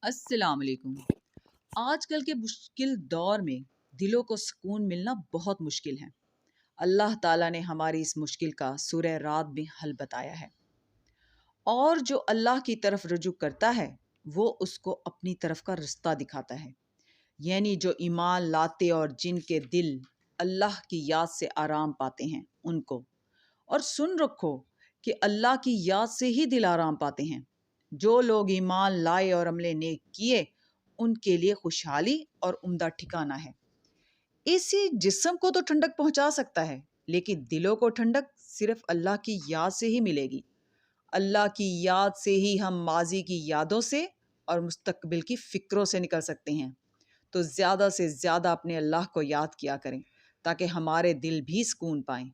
السلام علیکم۔ آج کل کے مشکل دور میں دلوں کو سکون ملنا بہت مشکل ہے۔ اللہ تعالیٰ نے ہماری اس مشکل کا سورہ رات میں حل بتایا ہے، اور جو اللہ کی طرف رجوع کرتا ہے وہ اس کو اپنی طرف کا رستہ دکھاتا ہے، یعنی جو ایمان لاتے اور جن کے دل اللہ کی یاد سے آرام پاتے ہیں ان کو۔ اور سن رکھو کہ اللہ کی یاد سے ہی دل آرام پاتے ہیں۔ جو لوگ ایمان لائے اور عمل نیک کیے ان کے لیے خوشحالی اور عمدہ ٹھکانہ ہے۔ اسی جسم کو تو ٹھنڈک پہنچا سکتا ہے، لیکن دلوں کو ٹھنڈک صرف اللہ کی یاد سے ہی ملے گی۔ اللہ کی یاد سے ہی ہم ماضی کی یادوں سے اور مستقبل کی فکروں سے نکل سکتے ہیں۔ تو زیادہ سے زیادہ اپنے اللہ کو یاد کیا کریں تاکہ ہمارے دل بھی سکون پائیں۔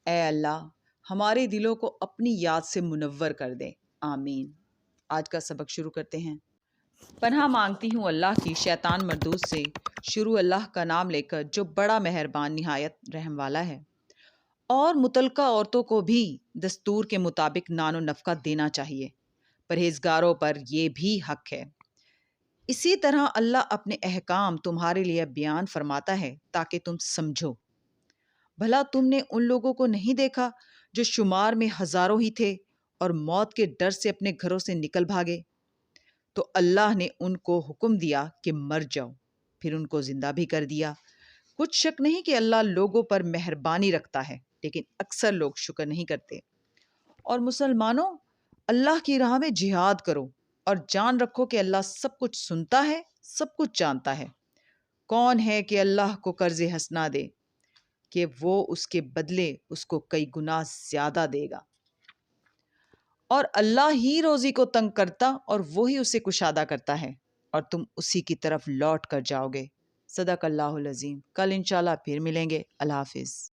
اے اللہ، ہمارے دلوں کو اپنی یاد سے منور کر دے، آمین۔ آج کا سبق شروع کرتے ہیں۔ پناہ مانگتی ہوں اللہ کی شیطان مردود سے۔ شروع اللہ کا نام لے کر جو بڑا مہربان نہایت رحم والا ہے۔ اور متعلقہ عورتوں کو بھی دستور کے مطابق نان و نفقہ دینا چاہیے، پرہیزگاروں پر یہ بھی حق ہے۔ اسی طرح اللہ اپنے احکام تمہارے لیے بیان فرماتا ہے تاکہ تم سمجھو۔ بھلا تم نے ان لوگوں کو نہیں دیکھا جو شمار میں ہزاروں ہی تھے اور موت کے ڈر سے اپنے گھروں سے نکل بھاگے؟ تو اللہ نے ان کو حکم دیا کہ مر جاؤ، پھر ان کو زندہ بھی کر دیا۔ کچھ شک نہیں کہ اللہ لوگوں پر مہربانی رکھتا ہے، لیکن اکثر لوگ شکر نہیں کرتے۔ اور مسلمانوں، اللہ کی راہ میں جہاد کرو اور جان رکھو کہ اللہ سب کچھ سنتا ہے، سب کچھ جانتا ہے۔ کون ہے کہ اللہ کو قرض حسنہ دے کہ وہ اس کے بدلے اس کو کئی گنا زیادہ دے گا؟ اور اللہ ہی روزی کو تنگ کرتا اور وہی اسے کشادہ کرتا ہے، اور تم اسی کی طرف لوٹ کر جاؤ گے۔ صدق اللہ العظیم۔ کل انشاءاللہ پھر ملیں گے۔ اللہ حافظ۔